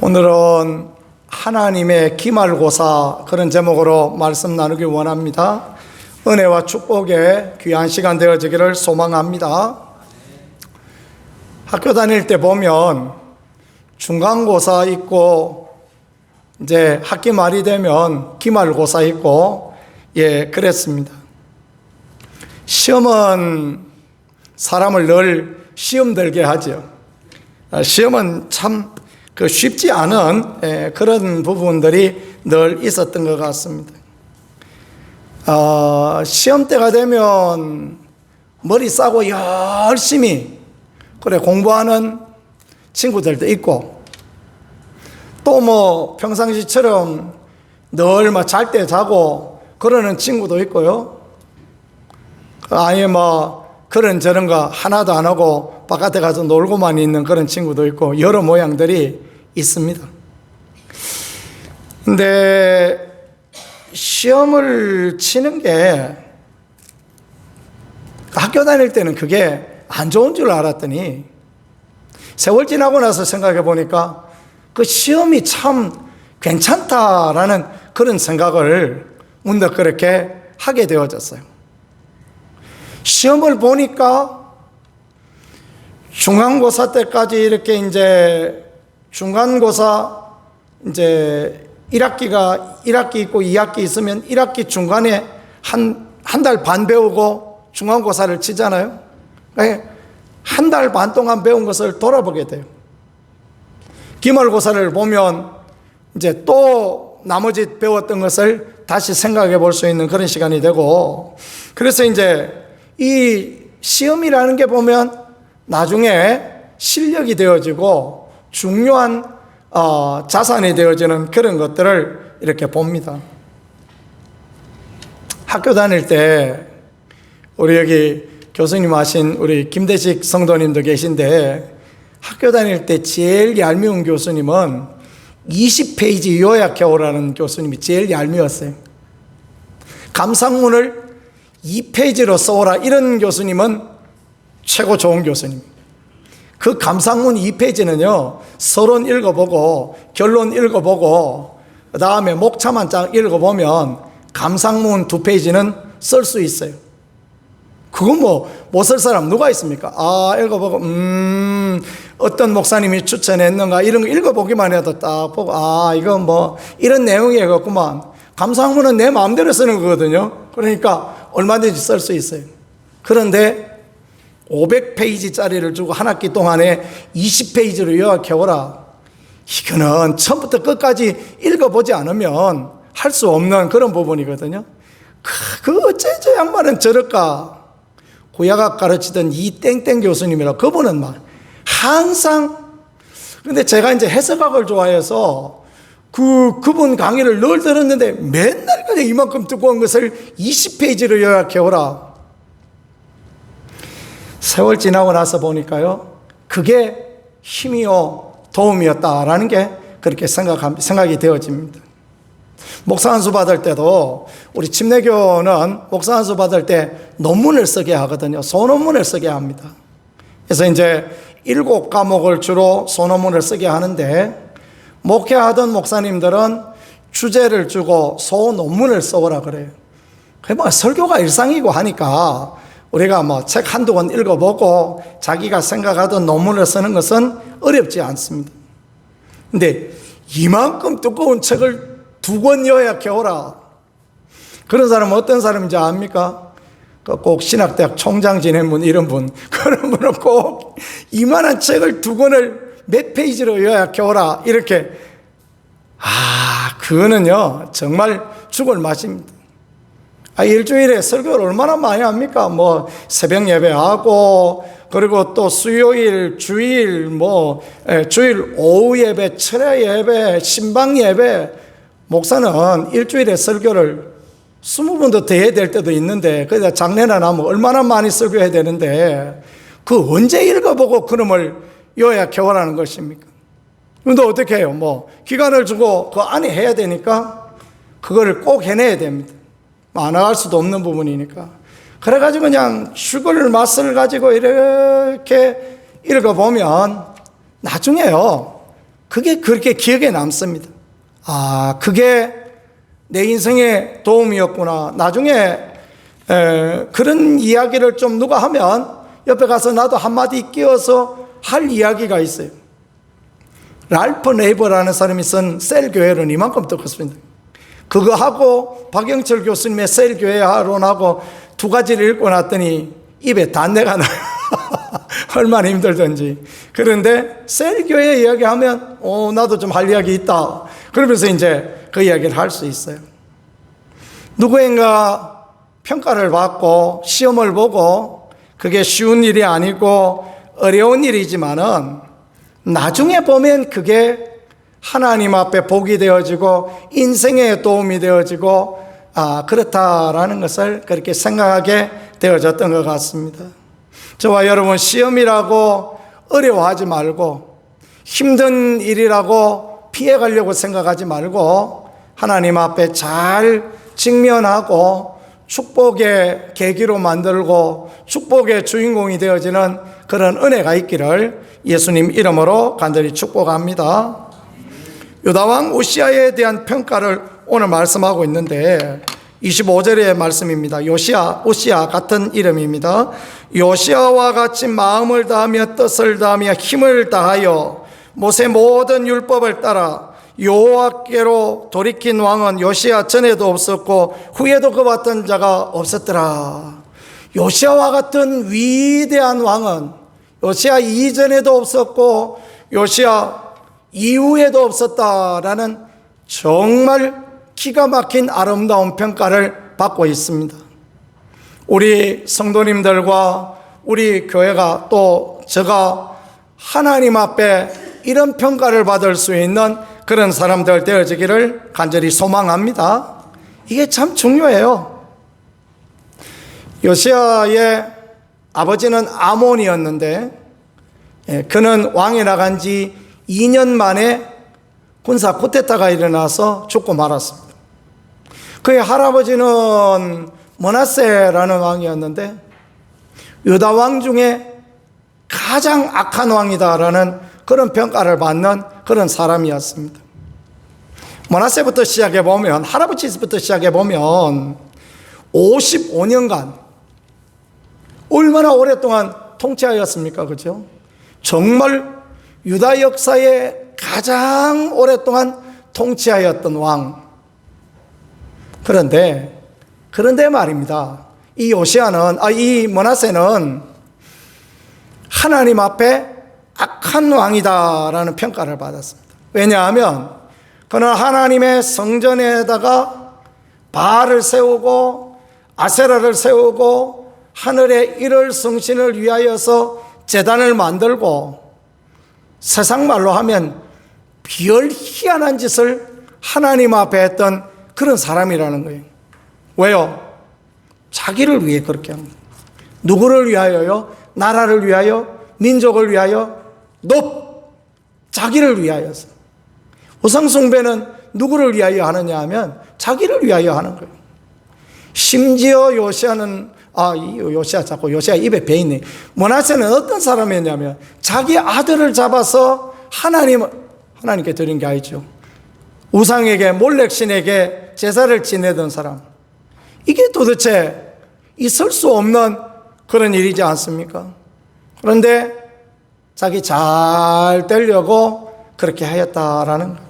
오늘은 하나님의 기말고사 그런 제목으로 말씀 나누기 원합니다. 은혜와 축복의 귀한 시간 되어지기를 소망합니다. 학교 다닐 때 보면 중간고사 있고 이제 학기 말이 되면 기말고사 있고 그랬습니다. 시험은 사람을 늘 시험 들게 하죠. 시험은 참 쉽지 않은 그런 부분들이 늘 있었던 것 같습니다. 시험 때가 되면 머리 싸고 열심히 공부하는 친구들도 있고, 또 평상시처럼 늘 잘 때 자고 그러는 친구도 있고요. 아예 그런저런 거 하나도 안 하고 바깥에 가서 놀고만 있는 그런 친구도 있고, 여러 모양들이 있습니다. 근데 시험을 치는 게 학교 다닐 때는 그게 안 좋은 줄 알았더니 세월 지나고 나서 생각해 보니까 그 시험이 참 괜찮다라는 그런 생각을 문득 그렇게 하게 되어졌어요. 시험을 보니까 중간고사 때까지 이렇게 이제 중간고사 이제 1학기 있고 2학기 있으면 1학기 중간에 한 달 반 배우고 중간고사를 치잖아요. 한 달 반 동안 배운 것을 돌아보게 돼요. 기말고사를 보면 이제 또 나머지 배웠던 것을 다시 생각해 볼 수 있는 그런 시간이 되고, 그래서 이제 이 시험이라는 게 보면 나중에 실력이 되어지고 중요한 자산이 되어지는 그런 것들을 이렇게 봅니다. 학교 다닐 때 우리 여기 교수님 하신 우리 김대식 성도님도 계신데, 학교 다닐 때 제일 얄미운 교수님은 20페이지 요약해 오라는 교수님이 제일 얄미웠어요. 감상문을 2페이지로 써오라, 이런 교수님은 최고 좋은 교수님. 그 감상문 2페이지는요 서론 읽어보고 결론 읽어보고 그 다음에 목차만 한 장 읽어보면 감상문 2페이지는 쓸 수 있어요. 그거 못 쓸 사람 누가 있습니까? 읽어보고 어떤 목사님이 추천했는가 이런 거 읽어보기만 해도 딱 보고 이거 이런 내용이겠구만. 감상문은 내 마음대로 쓰는 거거든요. 그러니까 얼마든지 쓸 수 있어요. 그런데 500페이지짜리를 주고 한 학기 동안에 20페이지로 요약해오라, 이거는 처음부터 끝까지 읽어보지 않으면 할 수 없는 그런 부분이거든요. 어째 저 양반은 저럴까. 구약학 가르치던 이 땡땡 교수님이라, 그분은 항상, 근데 제가 이제 해석학을 좋아해서 그분 강의를 늘 들었는데 맨날 그냥 이만큼 두꺼운 것을 20페이지로 요약해오라. 세월 지나고 나서 보니까요, 그게 힘이요 도움이었다라는 게 그렇게 생각이 되어집니다. 목사 한수 받을 때도 우리 침례교는 목사 한수 받을 때 논문을 쓰게 하거든요. 소논문을 쓰게 합니다. 그래서 이제 7과목을 주로 소논문을 쓰게 하는데, 목회하던 목사님들은 주제를 주고 소논문을 써오라 그래요. 설교가 일상이고 하니까 우리가 책 한두 권 읽어보고 자기가 생각하던 논문을 쓰는 것은 어렵지 않습니다. 근데 이만큼 두꺼운 책을 2권 요약해오라. 그런 사람은 어떤 사람인지 압니까? 꼭 신학대학 총장 지낸 분, 이런 분. 그런 분은 꼭 이만한 책을 2권을 몇 페이지로 요약해오라. 이렇게. 그거는요, 정말 죽을 맛입니다. 일주일에 설교를 얼마나 많이 합니까? 새벽 예배하고, 그리고 또 수요일, 주일, 주일 오후 예배, 철야 예배, 신방 예배. 목사는 일주일에 설교를 20번도 더 해야 될 때도 있는데, 그러다 장례나 나면 얼마나 많이 설교해야 되는데, 그 언제 읽어보고 그놈을 요약해오라는 것입니까? 근데 어떻게 해요? 기간을 주고 그 안에 해야 되니까 그거를 꼭 해내야 됩니다. 안 나갈 수도 없는 부분이니까. 그래가지고 그냥 죽을 맛을 가지고 이렇게 읽어보면 나중에요, 그게 그렇게 기억에 남습니다. 아, 그게 내 인생의 도움이었구나. 나중에 그런 이야기를 좀 누가 하면 옆에 가서 나도 한마디 끼워서 할 이야기가 있어요. 랄프 네이버라는 사람이 쓴 셀교회론 이만큼 떴습니다. 그거 하고 박영철 교수님의 셀교회론하고 두 가지를 읽고 났더니 입에 단내가 나요. 얼마나 힘들던지. 그런데 셀교회 이야기하면 나도 좀 할 이야기 있다. 그러면서 이제 그 이야기를 할 수 있어요. 누구인가 평가를 받고 시험을 보고 그게 쉬운 일이 아니고 어려운 일이지만은 나중에 보면 그게 하나님 앞에 복이 되어지고 인생에 도움이 되어지고 그렇다라는 것을 그렇게 생각하게 되어졌던 것 같습니다. 저와 여러분, 시험이라고 어려워하지 말고 힘든 일이라고 피해가려고 생각하지 말고 하나님 앞에 잘 직면하고 축복의 계기로 만들고 축복의 주인공이 되어지는 그런 은혜가 있기를 예수님 이름으로 간절히 축복합니다. 유다왕 우시아에 대한 평가를 오늘 말씀하고 있는데 25절의 말씀입니다. 우시아 같은 이름입니다. 요시아와 같이 마음을 다하며 뜻을 다하며 힘을 다하여 모세 모든 율법을 따라 여호와께로 돌이킨 왕은 요시아 전에도 없었고 후에도 그와 같은 자가 없었더라. 요시아와 같은 위대한 왕은 요시아 이전에도 없었고 요시아 이후에도 없었다라는 정말 기가 막힌 아름다운 평가를 받고 있습니다. 우리 성도님들과 우리 교회가 또 제가 하나님 앞에 이런 평가를 받을 수 있는 그런 사람들 되어지기를 간절히 소망합니다. 이게 참 중요해요. 요시아의 아버지는 아몬이었는데 그는 왕에 나간 지 2년 만에 군사 쿠데타가 일어나서 죽고 말았습니다. 그의 할아버지는 므낫세라는 왕이었는데 유다 왕 중에 가장 악한 왕이다라는 그런 평가를 받는 그런 사람이었습니다. 므낫세부터 시작해 보면, 할아버지부터 시작해 보면 55년간 얼마나 오랫동안 통치하였습니까? 그죠? 정말 유다 역사에 가장 오랫동안 통치하였던 왕. 그런데 말입니다. 이 므낫세는 하나님 앞에 악한 왕이다라는 평가를 받았습니다. 왜냐하면 그는 하나님의 성전에다가 바알을 세우고 아세라를 세우고 하늘의 일월 성신을 위하여서 제단을 만들고 세상 말로 하면 별 희한한 짓을 하나님 앞에 했던 그런 사람이라는 거예요. 왜요? 자기를 위해 그렇게 합니다. 누구를 위하여요? 나라를 위하여? 민족을 위하여? 자기를 위하여서. 우상숭배는 누구를 위하여 하느냐 하면 자기를 위하여 하는 거예요. 심지어 요시아 입에 배있네. 므낫세는 어떤 사람이었냐면 자기 아들을 잡아서 하나님께 드린 게 아니죠. 우상에게, 몰렉신에게 제사를 지내던 사람. 이게 도대체 있을 수 없는 그런 일이지 않습니까? 그런데 자기 잘 되려고 그렇게 하였다라는 거예요.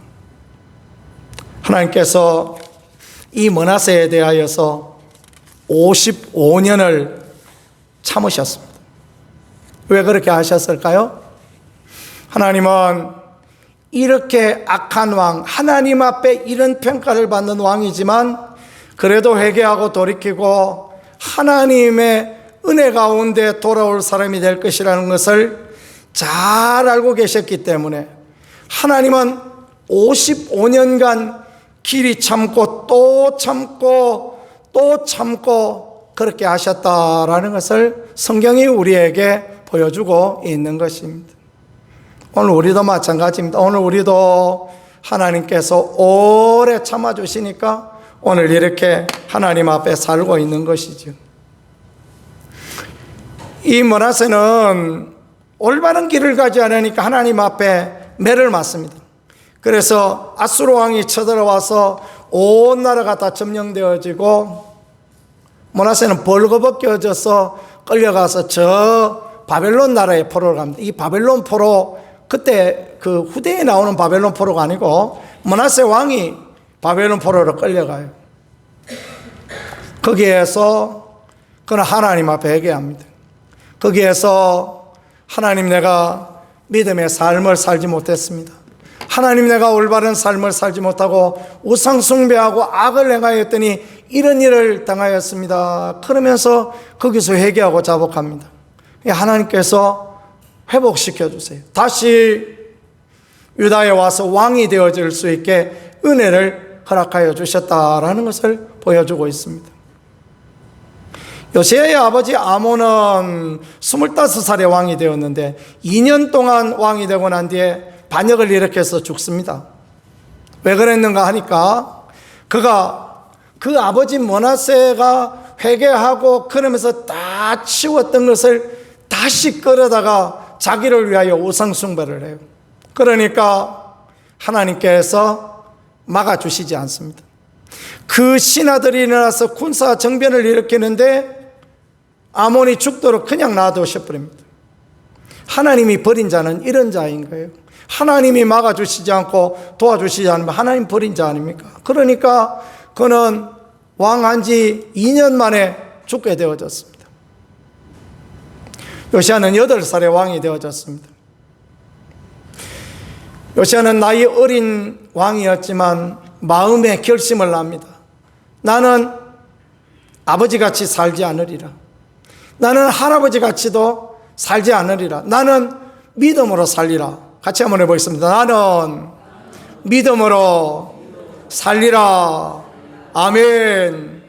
하나님께서 이 므낫세에 대하여서 55년을 참으셨습니다. 왜 그렇게 하셨을까요? 하나님은 이렇게 악한 왕, 하나님 앞에 이런 평가를 받는 왕이지만 그래도 회개하고 돌이키고 하나님의 은혜 가운데 돌아올 사람이 될 것이라는 것을 잘 알고 계셨기 때문에 하나님은 55년간 길이 참고 또 참고 또 참고 그렇게 하셨다라는 것을 성경이 우리에게 보여주고 있는 것입니다. 오늘 우리도 마찬가지입니다. 오늘 우리도 하나님께서 오래 참아주시니까 오늘 이렇게 하나님 앞에 살고 있는 것이죠. 이 므낫세는 올바른 길을 가지 않으니까 하나님 앞에 매를 맞습니다. 그래서 아수르 왕이 쳐들어와서 온 나라가 다 점령되어지고 므낫세는 벌거벗겨져서 끌려가서 저 바벨론 나라의 포로를 갑니다. 이 바벨론 포로, 그때 그 후대에 나오는 바벨론 포로가 아니고 므낫세 왕이 바벨론 포로로 끌려가요. 거기에서 그는 하나님 앞에 회개합니다. 거기에서 하나님, 내가 믿음의 삶을 살지 못했습니다. 하나님, 내가 올바른 삶을 살지 못하고 우상 숭배하고 악을 행하였더니 이런 일을 당하였습니다. 그러면서 거기서 회개하고 자복합니다. 하나님께서 회복시켜 주세요. 다시 유다에 와서 왕이 되어질 수 있게 은혜를 허락하여 주셨다라는 것을 보여주고 있습니다. 요시야의 아버지 아몬은 25살에 왕이 되었는데 2년 동안 왕이 되고 난 뒤에 반역을 일으켜서 죽습니다. 왜 그랬는가 하니까 그가 그 아버지 므낫세가 회개하고 그러면서 다 치웠던 것을 다시 끌어다가 자기를 위하여 우상 숭배를 해요. 그러니까 하나님께서 막아주시지 않습니다. 그 신하들이 일어나서 군사 정변을 일으키는데 아몬이 죽도록 그냥 놔두셔버립니다. 하나님이 버린 자는 이런 자인 거예요. 하나님이 막아주시지 않고 도와주시지 않으면 하나님 버린 자 아닙니까? 그러니까 그는 왕한 지 2년 만에 죽게 되어졌습니다. 요시야는 8살에 왕이 되어졌습니다. 요시야는 나이 어린 왕이었지만 마음의 결심을 합니다. 나는 아버지같이 살지 않으리라. 나는 할아버지같이도 살지 않으리라. 나는 믿음으로 살리라. 같이 한번 해보겠습니다. 나는 믿음으로 살리라. 아멘.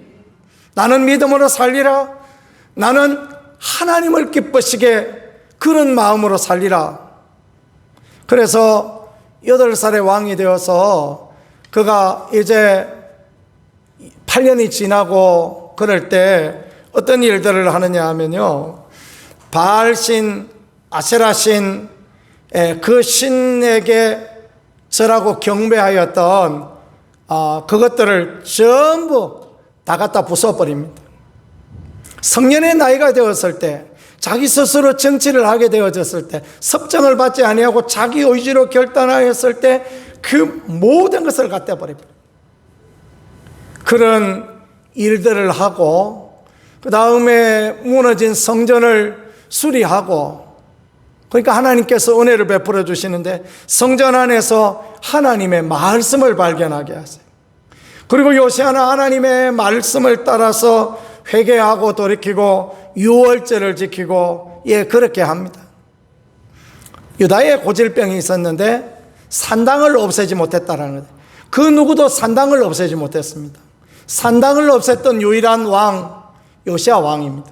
나는 믿음으로 살리라. 나는 하나님을 기쁘시게 그런 마음으로 살리라. 그래서 8살의 왕이 되어서 그가 이제 8년이 지나고 그럴 때 어떤 일들을 하느냐 하면요, 바알신, 아세라신, 그 신에게 절하고 경배하였던 그것들을 전부 다 갖다 부숴버립니다. 성년의 나이가 되었을 때, 자기 스스로 정치를 하게 되어졌을 때, 섭정을 받지 아니하고 자기 의지로 결단하였을 때 그 모든 것을 갖다 버립니다. 그런 일들을 하고 그 다음에 무너진 성전을 수리하고, 그러니까 하나님께서 은혜를 베풀어 주시는데 성전 안에서 하나님의 말씀을 발견하게 하세요. 그리고 요시야는 하나님의 말씀을 따라서 회개하고 돌이키고 유월절을 지키고 그렇게 합니다. 유다에 고질병이 있었는데 산당을 없애지 못했다라는 거예요. 그 누구도 산당을 없애지 못했습니다. 산당을 없앴던 유일한 왕 요시야 왕입니다.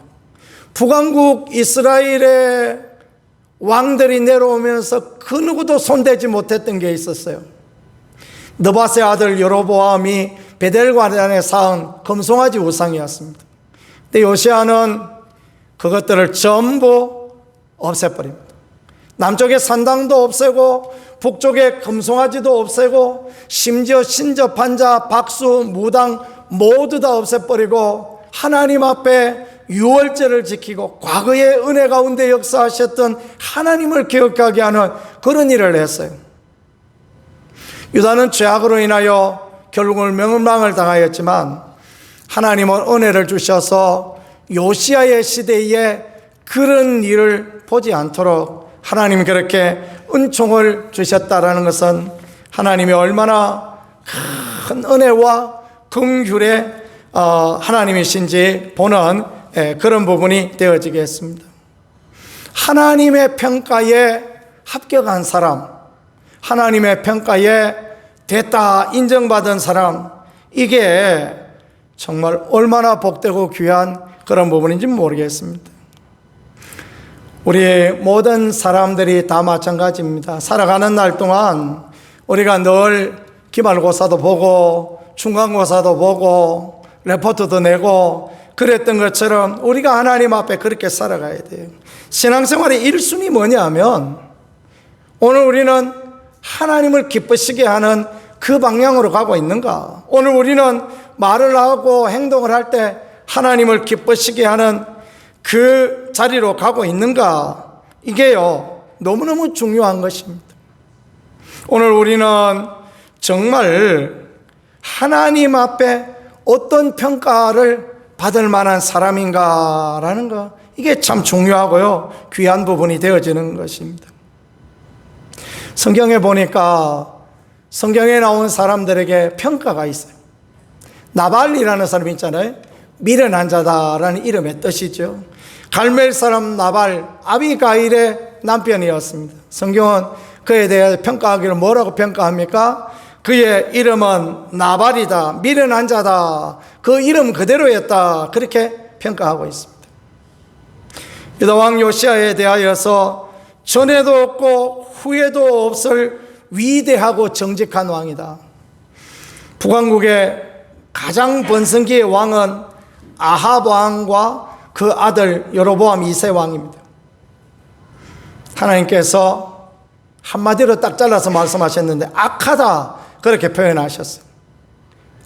북왕국 이스라엘의 왕들이 내려오면서 그 누구도 손대지 못했던 게 있었어요. 느밧의 아들 여로보암이 베델관에 쌓은 금송아지 우상이었습니다. 근데 요시야는 그것들을 전부 없애버립니다. 남쪽의 산당도 없애고 북쪽의 금송아지도 없애고 심지어 신저, 판자, 박수, 무당 모두 다 없애버리고 하나님 앞에 유월절을 지키고 과거의 은혜 가운데 역사하셨던 하나님을 기억하게 하는 그런 일을 했어요. 유다는 죄악으로 인하여 결국은 멸망을 당하였지만 하나님은 은혜를 주셔서 요시야의 시대에 그런 일을 보지 않도록 하나님이 그렇게 은총을 주셨다라는 것은 하나님이 얼마나 큰 은혜와 긍휼의 하나님이신지 보는 그런 부분이 되어지게 했습니다. 하나님의 평가에 합격한 사람, 하나님의 평가에 됐다 인정받은 사람, 이게 정말 얼마나 복되고 귀한 그런 부분인지 모르겠습니다. 우리 모든 사람들이 다 마찬가지입니다. 살아가는 날 동안 우리가 늘 기말고사도 보고 중간고사도 보고 레포트도 내고 그랬던 것처럼 우리가 하나님 앞에 그렇게 살아가야 돼요. 신앙생활의 1순위 뭐냐 하면 오늘 우리는 하나님을 기쁘시게 하는 그 방향으로 가고 있는가? 오늘 우리는 말을 하고 행동을 할 때 하나님을 기쁘시게 하는 그 자리로 가고 있는가? 이게요, 너무너무 중요한 것입니다. 오늘 우리는 정말 하나님 앞에 어떤 평가를 받을 만한 사람인가라는 거, 이게 참 중요하고요, 귀한 부분이 되어지는 것입니다. 성경에 보니까 성경에 나온 사람들에게 평가가 있어요. 나발이라는 사람이 있잖아요. 미련한 자다라는 이름의 뜻이죠. 갈멜 사람 나발, 아비가일의 남편이었습니다. 성경은 그에 대해 평가하기를 뭐라고 평가합니까? 그의 이름은 나발이다, 미련한 자다, 그 이름 그대로였다, 그렇게 평가하고 있습니다. 유다 왕 요시야에 대하여서 전에도 없고 후에도 없을 위대하고 정직한 왕이다. 북왕국의 가장 번성기의 왕은 아합 왕과 그 아들 여로보암 2세 왕입니다. 하나님께서 한마디로 딱 잘라서 말씀하셨는데 악하다, 그렇게 표현하셨어요.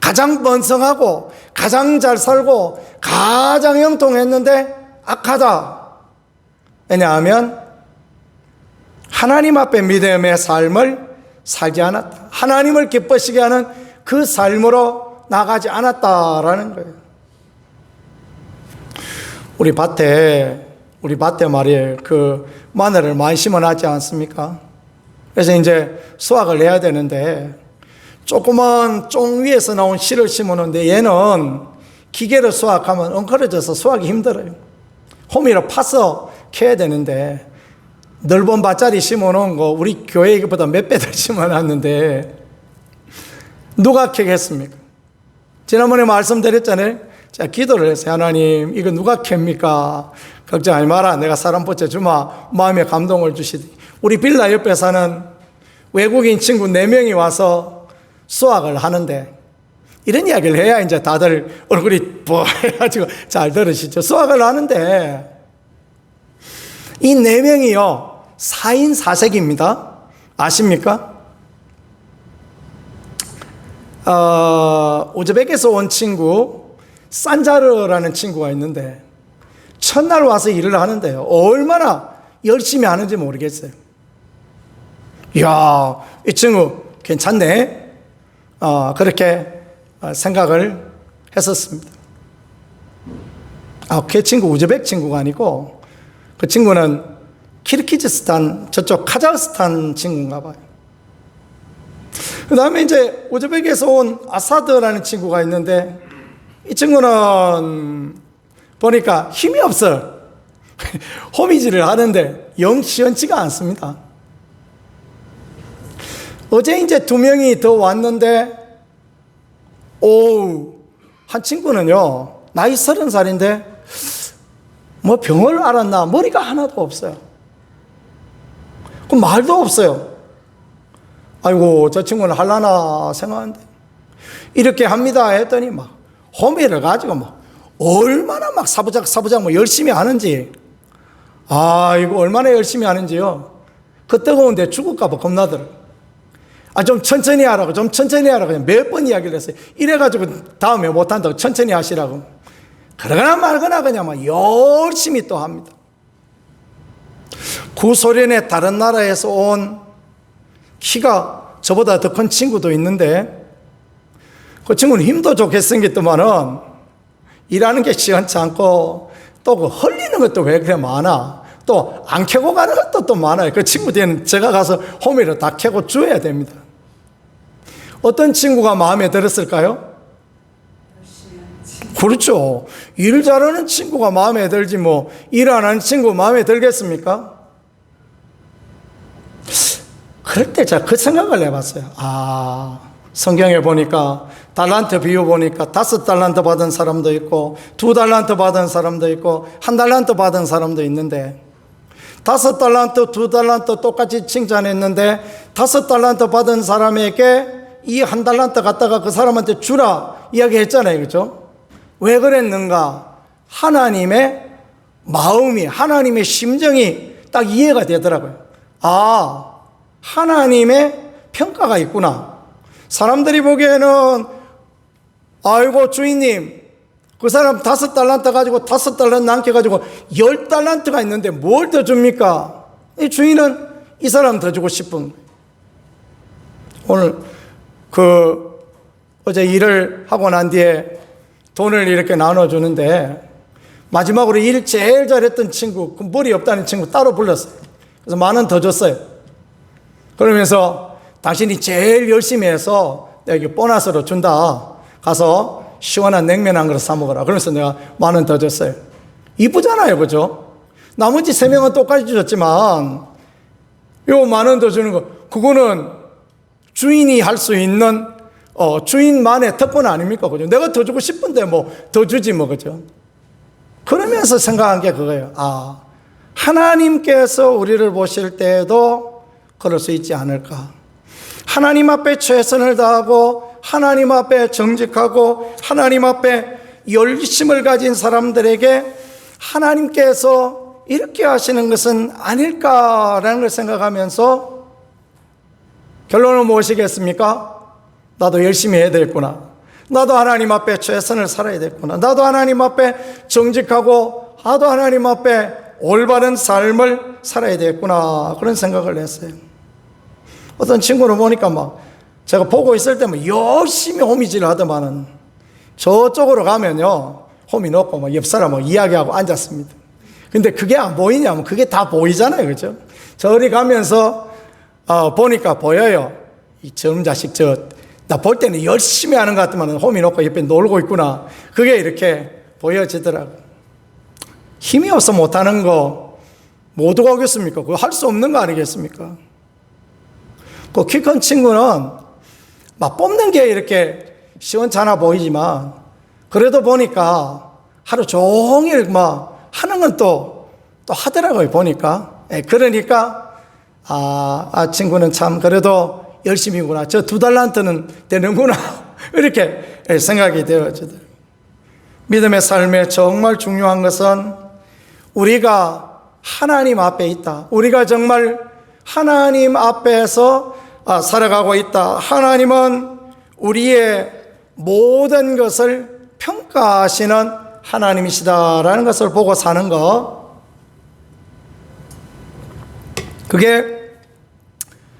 가장 번성하고 가장 잘 살고 가장 형통했는데 악하다. 왜냐하면 하나님 앞에 믿음의 삶을 살지 않았다. 하나님을 기쁘시게 하는 그 삶으로 나가지 않았다라는 거예요. 우리 밭에 말이에요, 그 마늘을 많이 심어놨지 않습니까? 그래서 이제 수확을 해야 되는데 조그만 쫑 위에서 나온 씨를 심어놓는데 얘는 기계로 수확하면 엉클어져서 수확이 힘들어요. 호미로 파서 캐야 되는데 넓은 밭자리 심어놓은 거 우리 교회 이것보다 몇 배들 심어놨는데 누가 캐겠습니까? 지난번에 말씀드렸잖아요. 제가 기도를 했어요. 하나님, 이거 누가 캡니까? 걱정하지 마라, 내가 사람 붙여주마. 마음에 감동을 주시더니 우리 빌라 옆에 사는 외국인 친구 4명이 와서 수학을 하는데, 이런 이야기를 해야 이제 다들 얼굴이 뽀해가지고 잘 들으시죠. 수학을 하는데 이 4명이요 4인 4색입니다. 아십니까? 우즈벡에서 온 친구 산자르라는 친구가 있는데 첫날 와서 일을 하는데요, 얼마나 열심히 하는지 모르겠어요. 이야, 이 친구 괜찮네, 그렇게 생각을 했었습니다. 그 친구 우즈벡 친구가 아니고 그 친구는 키르기즈스탄, 저쪽 카자흐스탄 친구인가 봐요. 그 다음에 이제 우즈벡에서 온 아사드라는 친구가 있는데 이 친구는 보니까 힘이 없어요. 호미질을 하는데 영 시원치가 않습니다. 어제 이제 2명이 더 왔는데, 한 친구는요, 나이 30살인데, 뭐 병을 앓았나, 머리가 하나도 없어요. 그 말도 없어요. 아이고, 저 친구는 할라나 생각하는데, 이렇게 합니다 했더니 막, 호미를 가지고 막, 얼마나 막 사부작 뭐 열심히 하는지, 이거 얼마나 열심히 하는지요. 그 뜨거운데 죽을까봐 겁나더라고요. 좀 천천히 하라고, 좀 천천히 하라고 몇 번 이야기를 했어요. 이래가지고 다음에 못한다고 천천히 하시라고. 그러거나 말거나 그냥 막 열심히 또 합니다. 구소련의 다른 나라에서 온 키가 저보다 더 큰 친구도 있는데, 그 친구는 힘도 좋게 생겼더만은 일하는 게 시원치 않고 또 그 흘리는 것도 왜 그래 많아. 또 안 캐고 가는 것도 또 많아요. 그 친구 뒤에는 제가 가서 호미를 다 캐고 줘야 됩니다. 어떤 친구가 마음에 들었을까요? 그렇죠. 일 잘하는 친구가 마음에 들지 뭐 일 안 하는 친구 마음에 들겠습니까? 그럴 때 제가 그 생각을 해봤어요. 성경에 보니까 달란트 비유 보니까 5달란트 받은 사람도 있고 2달란트 받은 사람도 있고 1달란트 받은 사람도 있는데, 5달란트, 2달란트 똑같이 칭찬했는데 5달란트 받은 사람에게 이 1달란트 갖다가 그 사람한테 주라 이야기했잖아요. 그렇죠? 왜 그랬는가? 하나님의 마음이, 하나님의 심정이 딱 이해가 되더라고요. 하나님의 평가가 있구나. 사람들이 보기에는 아이고 주인님 그 사람 5달란트 가지고 5달란트 남겨가지고 10달란트가 있는데 뭘 더 줍니까? 이 주인은 이 사람 더 주고 싶은 거예요. 오늘 어제 일을 하고 난 뒤에 돈을 이렇게 나눠주는데 마지막으로 일 제일 잘했던 친구, 그 머리 없다는 친구 따로 불렀어요. 그래서 10,000원 더 줬어요. 그러면서 당신이 제일 열심히 해서 내가 이게 보너스로 준다. 가서 시원한 냉면 한 그릇 사 먹어라. 그래서 내가 10,000원 더 줬어요. 이쁘잖아요, 그죠? 나머지 3명은 똑같이 줬지만 요 10,000원 더 주는 거, 그거는 주인이 할 수 있는 주인만의 특권 아닙니까? 그죠? 내가 더 주고 싶은데 뭐 더 주지 뭐, 그죠? 그러면서 생각한 게 그거예요. 아, 하나님께서 우리를 보실 때에도 그럴 수 있지 않을까. 하나님 앞에 최선을 다하고 하나님 앞에 정직하고 하나님 앞에 열심을 가진 사람들에게 하나님께서 이렇게 하시는 것은 아닐까라는 걸 생각하면서 결론은 무엇이겠습니까? 나도 열심히 해야 되겠구나. 나도 하나님 앞에 최선을 살아야 되겠구나. 나도 하나님 앞에 정직하고 나도 하나님 앞에 올바른 삶을 살아야 되겠구나. 그런 생각을 했어요. 어떤 친구를 보니까 막 제가 보고 있을 때면 열심히 호미질을 하더만은 저쪽으로 가면요 호미 놓고 막 옆 사람하고 이야기하고 앉았습니다. 근데 그게 안 보이냐면 그게 다 보이잖아요, 그죠? 저리 가면서 보니까 보여요. 이 저놈 자식 나 볼 때는 열심히 하는 것 같지만 호미 놓고 옆에 놀고 있구나. 그게 이렇게 보여지더라고요. 힘이 없어 못하는 거 모두가 오겠습니까? 그거 할 수 없는 거 아니겠습니까? 그 키 큰 친구는 막 뽑는 게 이렇게 시원찮아 보이지만 그래도 보니까 하루 종일 막 하는 건 또 하더라고요, 보니까. 그러니까 친구는 참 그래도 열심히구나. 저 2달란트는 되는구나. 이렇게 생각이 되어지더라고요. 믿음의 삶에 정말 중요한 것은 우리가 하나님 앞에 있다. 우리가 정말 하나님 앞에서 살아가고 있다. 하나님은 우리의 모든 것을 평가하시는 하나님이시다라는 것을 보고 사는 것. 그게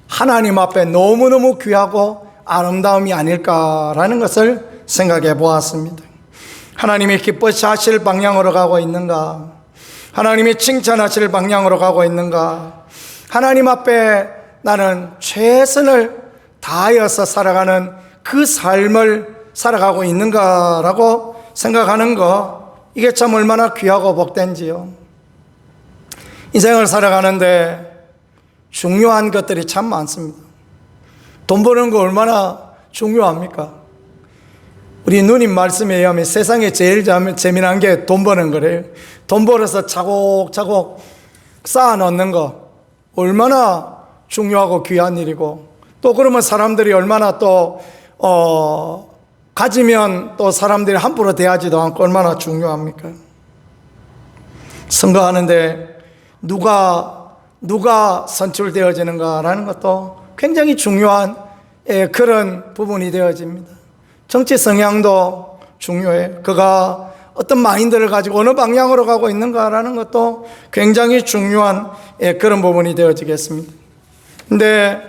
하나님 앞에 너무너무 귀하고 아름다움이 아닐까라는 것을 생각해 보았습니다. 하나님이 기뻐하실 방향으로 가고 있는가? 하나님이 칭찬하실 방향으로 가고 있는가? 하나님 앞에 나는 최선을 다하여서 살아가는 그 삶을 살아가고 있는가라고 생각하는 거, 이게 참 얼마나 귀하고 복된지요. 인생을 살아가는데 중요한 것들이 참 많습니다. 돈 버는 거 얼마나 중요합니까? 우리 누님 말씀에 의하면 세상에 제일 재미난 게 돈 버는 거래요. 돈 벌어서 차곡차곡 쌓아 놓는 거 얼마나 중요하고 귀한 일이고, 또 그러면 사람들이 얼마나 또 가지면 또 사람들이 함부로 대하지도 않고 얼마나 중요합니까? 선거하는데 누가 선출되어지는가라는 것도 굉장히 중요한 그런 부분이 되어집니다. 정치 성향도 중요해요. 그가 어떤 마인드를 가지고 어느 방향으로 가고 있는가라는 것도 굉장히 중요한 그런 부분이 되어지겠습니다. 근데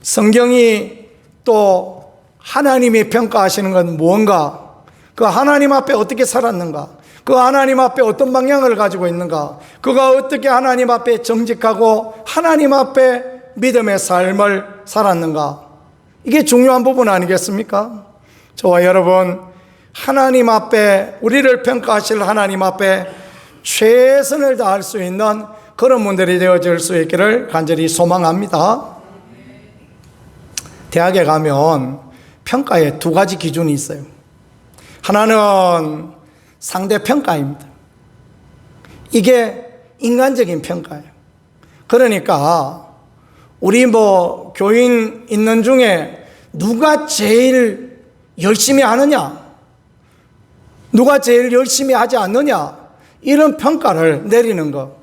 성경이 또 하나님이 평가하시는 건 무언가, 그 하나님 앞에 어떻게 살았는가, 그 하나님 앞에 어떤 방향을 가지고 있는가, 그가 어떻게 하나님 앞에 정직하고 하나님 앞에 믿음의 삶을 살았는가, 이게 중요한 부분 아니겠습니까? 저와 여러분, 하나님 앞에, 우리를 평가하실 하나님 앞에 최선을 다할 수 있는 그런 분들이 되어질 수 있기를 간절히 소망합니다. 대학에 가면 평가에 2가지 기준이 있어요. 하나는 상대평가입니다. 이게 인간적인 평가예요. 그러니까 우리 교인 있는 중에 누가 제일 열심히 하느냐, 누가 제일 열심히 하지 않느냐, 이런 평가를 내리는 것,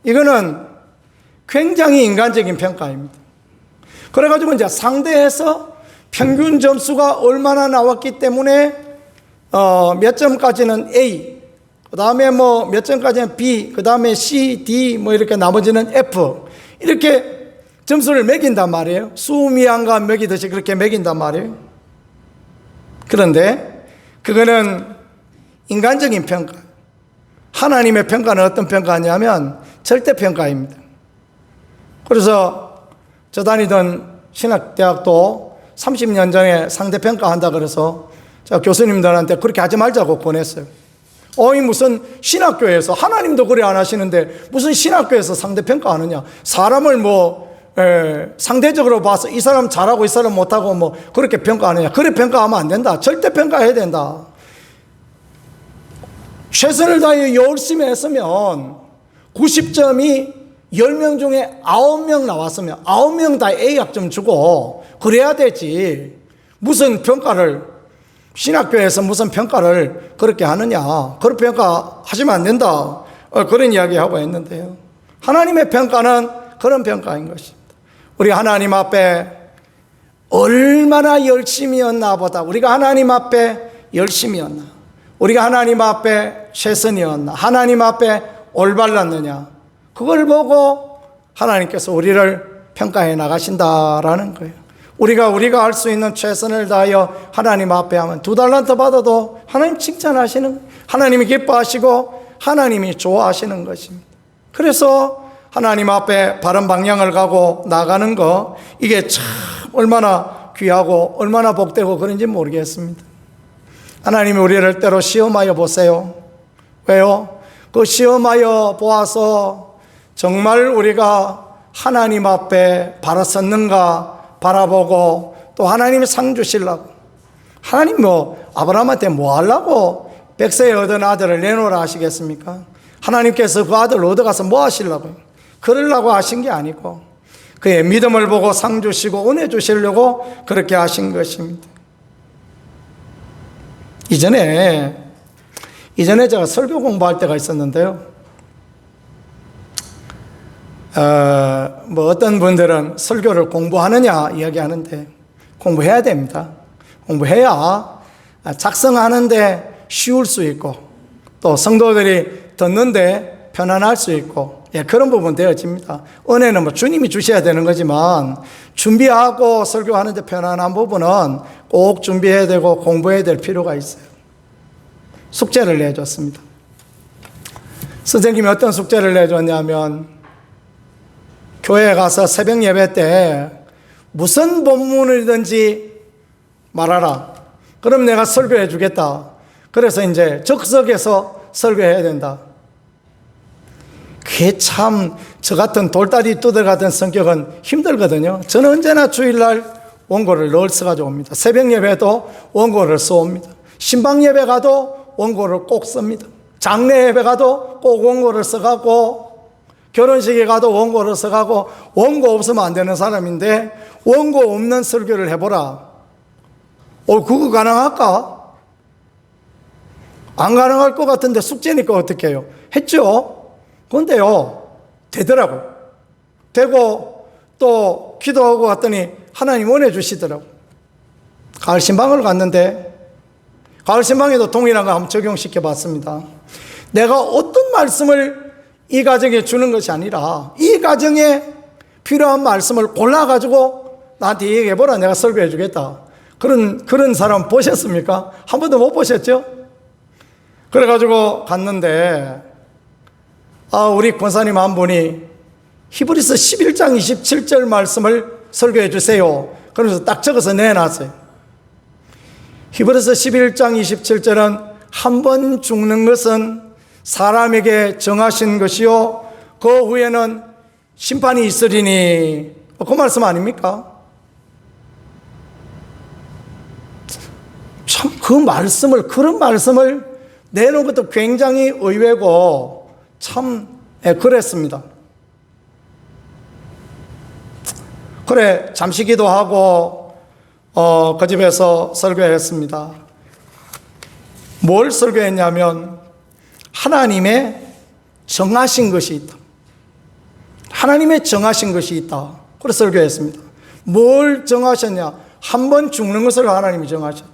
이거는 굉장히 인간적인 평가입니다. 그래가지고 이제 상대해서 평균 점수가 얼마나 나왔기 때문에 몇 점까지는 A, 그 다음에 뭐 몇 점까지는 B, 그 다음에 C, D 뭐 이렇게 나머지는 F 이렇게 점수를 매긴단 말이에요. 수미양과 매기듯이 그렇게 매긴단 말이에요. 그런데 그거는 인간적인 평가. 하나님의 평가는 어떤 평가냐면 절대평가입니다. 그래서 저 다니던 신학대학도 30년 전에 상대평가한다 그래서 제가 교수님들한테 그렇게 하지 말자고 권했어요. 무슨 신학교에서 하나님도 그래 안 하시는데 무슨 신학교에서 상대평가하느냐. 사람을 상대적으로 봐서 이 사람 잘하고 이 사람 못하고 뭐 그렇게 평가하느냐. 그래 평가하면 안 된다. 절대평가해야 된다. 최선을 다해 열심히 했으면 90점이 10명 중에 9명 나왔으면 9명 다 A학점 주고 그래야 되지. 무슨 평가를 신학교에서 무슨 평가를 그렇게 하느냐. 그런 평가 하시면 안 된다. 그런 이야기하고 있는데요. 하나님의 평가는 그런 평가인 것입니다. 우리 하나님 앞에 얼마나 열심이었나 보다. 우리가 하나님 앞에 열심이었나. 우리가 하나님 앞에 최선이었나. 하나님 앞에 올바랐느냐. 그걸 보고 하나님께서 우리를 평가해 나가신다라는 거예요. 우리가 할 수 있는 최선을 다하여 하나님 앞에 하면 2달란트 받아도 하나님 칭찬하시는, 하나님이 기뻐하시고 하나님이 좋아하시는 것입니다. 그래서 하나님 앞에 바른 방향을 가고 나가는 거, 이게 참 얼마나 귀하고 얼마나 복되고 그런지 모르겠습니다. 하나님이 우리를 때로 시험하여 보세요. 왜요? 그 시험하여 보아서 정말 우리가 하나님 앞에 바로 섰는가 바라보고, 또 하나님이 상 주시려고, 하나님 아브라함한테 뭐 하려고 100세에 얻은 아들을 내놓으라 하시겠습니까? 하나님께서 그 아들 얻어가서 뭐 하시려고요? 그러려고 하신 게 아니고 그의 믿음을 보고 상 주시고 은혜 주시려고 그렇게 하신 것입니다. 이전에 제가 설교 공부할 때가 있었는데요. 어떤 분들은 설교를 공부하느냐 이야기하는데 공부해야 됩니다. 공부해야 작성하는데 쉬울 수 있고 또 성도들이 듣는데 편안할 수 있고, 그런 부분 되어집니다. 은혜는 주님이 주셔야 되는 거지만 준비하고 설교하는데 편안한 부분은 꼭 준비해야 되고 공부해야 될 필요가 있어요. 숙제를 내줬습니다. 선생님이 어떤 숙제를 내줬냐면, 교회에 가서 새벽 예배 때 무슨 본문이든지 말하라. 그럼 내가 설교해 주겠다. 그래서 이제 적석에서 설교해야 된다. 그게 참 저 같은 돌다리 두들 같은 성격은 힘들거든요. 저는 언제나 주일날 원고를 늘 써가지고 옵니다. 새벽 예배도 원고를 써옵니다. 신방 예배 가도 원고를 꼭 씁니다. 장례 예배 가도 꼭 원고를 써가고, 결혼식에 가도 원고를 써가고, 원고 없으면 안 되는 사람인데 원고 없는 설교를 해보라. 그거 가능할까? 안 가능할 것 같은데 숙제니까 어떻게 해요? 했죠. 그런데요, 되더라고요. 되고 또 기도하고 갔더니 하나님 은혜 주시더라고요. 가을 신방을 갔는데 가을 신방에도 동일한 거 한번 적용시켜 봤습니다. 내가 어떤 말씀을 이 가정에 주는 것이 아니라 이 가정에 필요한 말씀을 골라가지고 나한테 얘기해보라. 내가 설교해 주겠다. 그런 사람 보셨습니까? 한 번도 못 보셨죠? 그래가지고 갔는데 우리 권사님 한 분이 히브리서 11장 27절 말씀을 설교해 주세요. 그러면서 딱 적어서 내놨어요. 히브리서 11장 27절은 한 번 죽는 것은 사람에게 정하신 것이요 그 후에는 심판이 있으리니, 그 말씀 아닙니까? 참 그런 말씀을 내놓은 것도 굉장히 의외고 참 그랬습니다. 그래 잠시 기도하고 그 집에서 설교했습니다. 뭘 설교했냐면 하나님의 정하신 것이 있다. 하나님의 정하신 것이 있다. 그래서 설교했습니다. 뭘 정하셨냐? 한 번 죽는 것을 하나님이 정하셨다.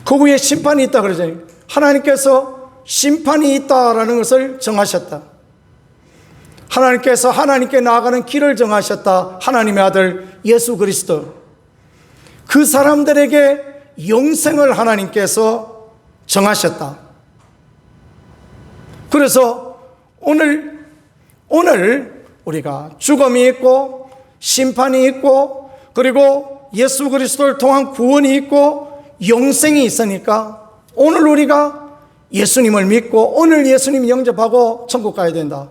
그 후에 심판이 있다 그러잖아요. 하나님께서 심판이 있다라는 것을 정하셨다. 하나님께서 하나님께 나아가는 길을 정하셨다. 하나님의 아들 예수 그리스도. 그 사람들에게 영생을 하나님께서 정하셨다. 그래서 오늘 우리가 죽음이 있고 심판이 있고 그리고 예수 그리스도를 통한 구원이 있고 영생이 있으니까 오늘 우리가 예수님을 믿고 오늘 예수님 영접하고 천국 가야 된다.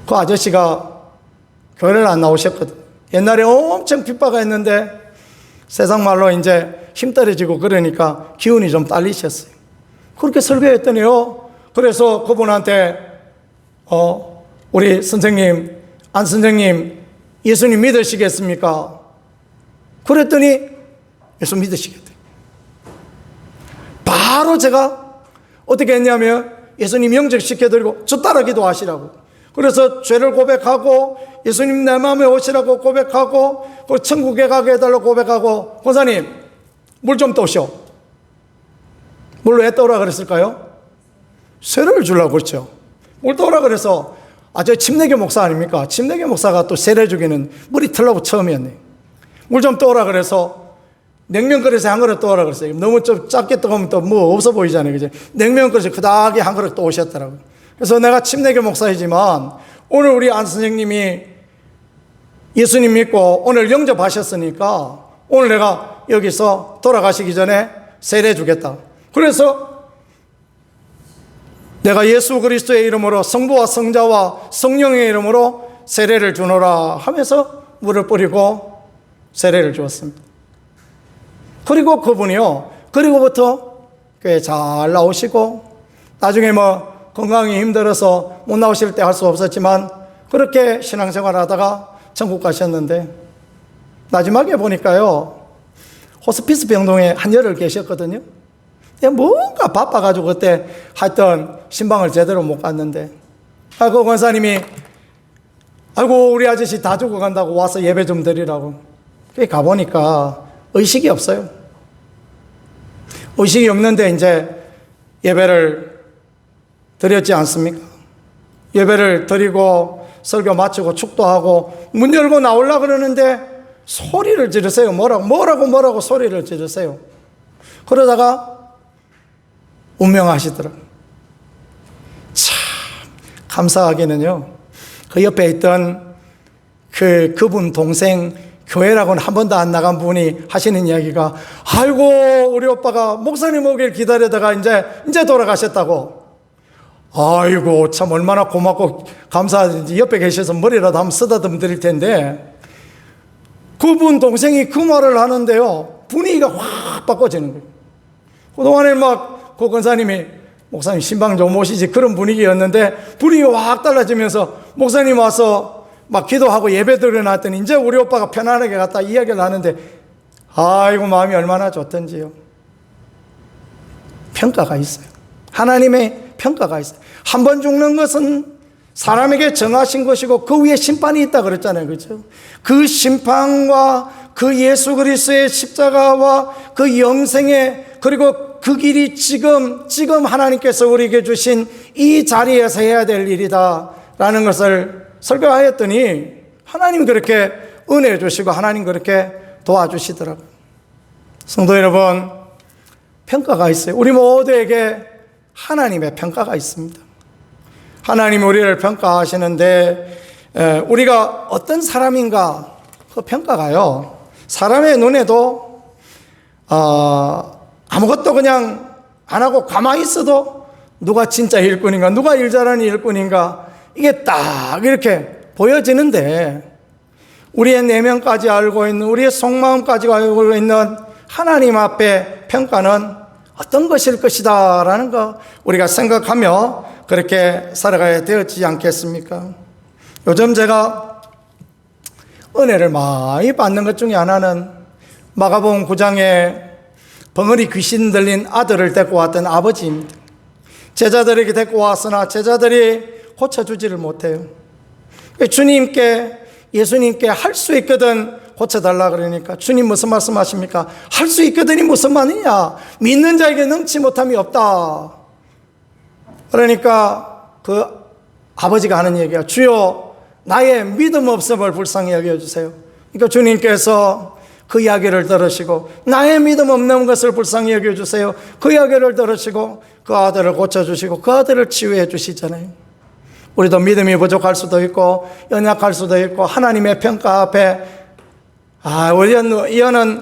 그 아저씨가 교회를 안 나오셨거든. 옛날에 엄청 핍박했는데 세상 말로 이제 힘 떨어지고 그러니까 기운이 좀 딸리셨어요. 그렇게 설교했더니요. 그래서 그분한테 우리 선생님, 안 선생님 예수님 믿으시겠습니까? 그랬더니 예수 믿으시겠대요. 바로 제가 어떻게 했냐면 예수님 영접시켜드리고 저 따라 기도하시라고. 그래서 죄를 고백하고 예수님 내 마음에 오시라고 고백하고 그 천국에 가게 해달라고 고백하고 권사님 물 좀 떠오셔. 물로 왜 떠오라 그랬을까요? 세례를 주려고 그랬죠. 물 떠오라 그래서 저 침례교 목사 아닙니까? 침례교 목사가 또 세례 주기는 물이 틀라고 처음이었네. 물 좀 떠오라 그래서 냉면 그릇에 한 그릇 떠오라 그랬어요. 너무 좀 작게 떠오면 또 뭐 없어 보이잖아요. 그죠? 냉면 그릇에 크다하게 한 그릇 떠오셨더라고요. 그래서 내가 침례교 목사이지만 오늘 우리 안 선생님이 예수님 믿고 오늘 영접하셨으니까 오늘 내가 여기서 돌아가시기 전에 세례 주겠다. 그래서 내가 예수 그리스도의 이름으로 성부와 성자와 성령의 이름으로 세례를 주노라 하면서 물을 뿌리고 세례를 주었습니다. 그리고 그분이요. 그리고부터 꽤 잘 나오시고 나중에 뭐 건강이 힘들어서 못 나오실 때 할 수 없었지만 그렇게 신앙생활 하다가 천국 가셨는데 마지막에 보니까요. 호스피스 병동에 한여를 계셨거든요. 뭔가 바빠가지고 그때 하여튼 신방을 제대로 못 갔는데 그 권사님이 아이고 우리 아저씨 다 죽어간다고 와서 예배 좀 드리라고. 가보니까 의식이 없어요. 의식이 없는데 이제 예배를 드렸지 않습니까? 예배를 드리고 설교 마치고 축도하고 문 열고 나오려고 그러는데 소리를 지르세요. 뭐라고 소리를 지르세요. 그러다가 운명하시더라고요. 참 감사하게는요. 그 옆에 있던 그분 동생 교회라고는 한 번도 안 나간 분이 하시는 이야기가 아이고 우리 오빠가 목사님 오길 기다리다가 이제 돌아가셨다고. 아이고 참 얼마나 고맙고 감사하든지 옆에 계셔서 머리라도 한번 쓰다듬 드릴 텐데 그분 동생이 그 말을 하는데요. 분위기가 확 바꿔지는 거예요. 그동안에 막 고 권사님이 목사님 신방 좀 오시지 그런 분위기였는데 분위기가 확 달라지면서 목사님 와서 막 기도하고 예배 드려놨더니 이제 우리 오빠가 편안하게 갔다 이야기를 하는데 아이고 마음이 얼마나 좋던지요. 평가가 있어요. 하나님의 평가가 있어요. 한 번 죽는 것은 사람에게 정하신 것이고 그 위에 심판이 있다 그랬잖아요. 그렇죠? 그 심판과 그 예수 그리스도의 십자가와 그 영생의 그리고 그 길이 지금 하나님께서 우리에게 주신 이 자리에서 해야 될 일이다 라는 것을 설교하였더니 하나님 그렇게 은혜 주시고 하나님 그렇게 도와주시더라고요. 성도 여러분, 평가가 있어요. 우리 모두에게 하나님의 평가가 있습니다. 하나님이 우리를 평가하시는데 우리가 어떤 사람인가 그 평가가요. 사람의 눈에도 아무것도 그냥 안 하고 가만히 있어도 누가 진짜 일꾼인가 누가 일 잘하는 일꾼인가 이게 딱 이렇게 보여지는데 우리의 내면까지 알고 있는 우리의 속마음까지 알고 있는 하나님 앞에 평가는 어떤 것일 것이다 라는 거 우리가 생각하며 그렇게 살아가야 되었지 않겠습니까? 요즘 제가 은혜를 많이 받는 것 중에 하나는 마가복음 9장에 벙어리 귀신 들린 아들을 데리고 왔던 아버지입니다. 제자들에게 데리고 왔으나 제자들이 고쳐주지를 못해요. 주님께 예수님께 할 수 있거든 고쳐달라 그러니까 주님 무슨 말씀하십니까? 할 수 있거든이 무슨 말이냐? 믿는 자에게 능치 못함이 없다. 그러니까 그 아버지가 하는 얘기야. 주여 나의 믿음 없음을 불쌍히 여겨주세요. 그러니까 주님께서 그 이야기를 들으시고 나의 믿음 없는 것을 불쌍히 여겨주세요. 그 이야기를 들으시고 그 아들을 고쳐주시고 그 아들을 치유해 주시잖아요. 우리도 믿음이 부족할 수도 있고 연약할 수도 있고 하나님의 평가 앞에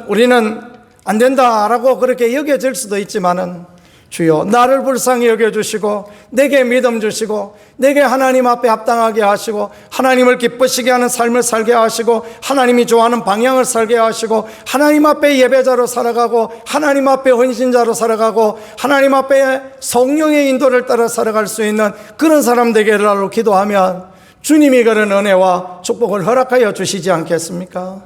우리는 안 된다라고 그렇게 여겨질 수도 있지만은 주여 나를 불쌍히 여겨주시고 내게 믿음 주시고 내게 하나님 앞에 합당하게 하시고 하나님을 기쁘시게 하는 삶을 살게 하시고 하나님이 좋아하는 방향을 살게 하시고 하나님 앞에 예배자로 살아가고 하나님 앞에 헌신자로 살아가고 하나님 앞에 성령의 인도를 따라 살아갈 수 있는 그런 사람 되기를 기도하면 주님이 그런 은혜와 축복을 허락하여 주시지 않겠습니까?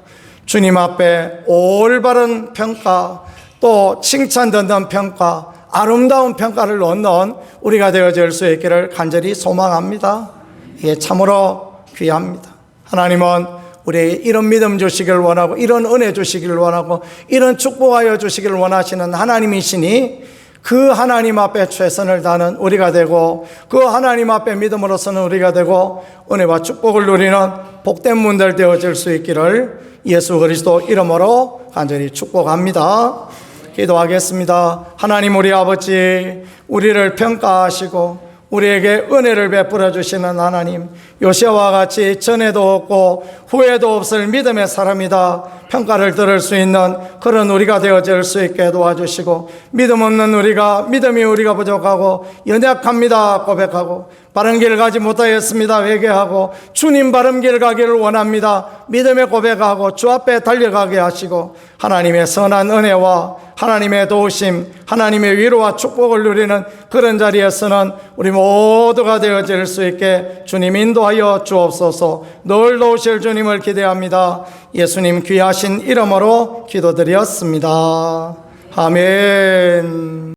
주님 앞에 올바른 평가 또 칭찬 듣는 평가 아름다운 평가를 얻는 우리가 되어질 수 있기를 간절히 소망합니다. 이게 참으로 귀합니다. 하나님은 우리에게 이런 믿음 주시기를 원하고 이런 은혜 주시기를 원하고 이런 축복하여 주시기를 원하시는 하나님이시니 그 하나님 앞에 최선을 다하는 우리가 되고 그 하나님 앞에 믿음으로 서는 우리가 되고 은혜와 축복을 누리는 복된 분들 되어질 수 있기를 예수 그리스도 이름으로 간절히 축복합니다. 기도하겠습니다. 하나님 우리 아버지, 우리를 평가하시고 우리에게 은혜를 베풀어 주시는 하나님, 요시아와 같이 전에도 없고 후에도 없을 믿음의 사람이다 평가를 들을 수 있는 그런 우리가 되어질 수 있게 도와주시고 믿음 없는 믿음이 우리가 부족하고 연약합니다 고백하고 바른 길 가지 못하였습니다 회개하고 주님 바른 길 가기를 원합니다 믿음의 고백하고 주 앞에 달려가게 하시고 하나님의 선한 은혜와 하나님의 도우심, 하나님의 위로와 축복을 누리는 그런 자리에서는 우리 모두가 되어질 수 있게 주님 인도하여 주옵소서. 늘 도우실 주님을 기대합니다. 예수님 귀하신 이름으로 기도드렸습니다. 아멘.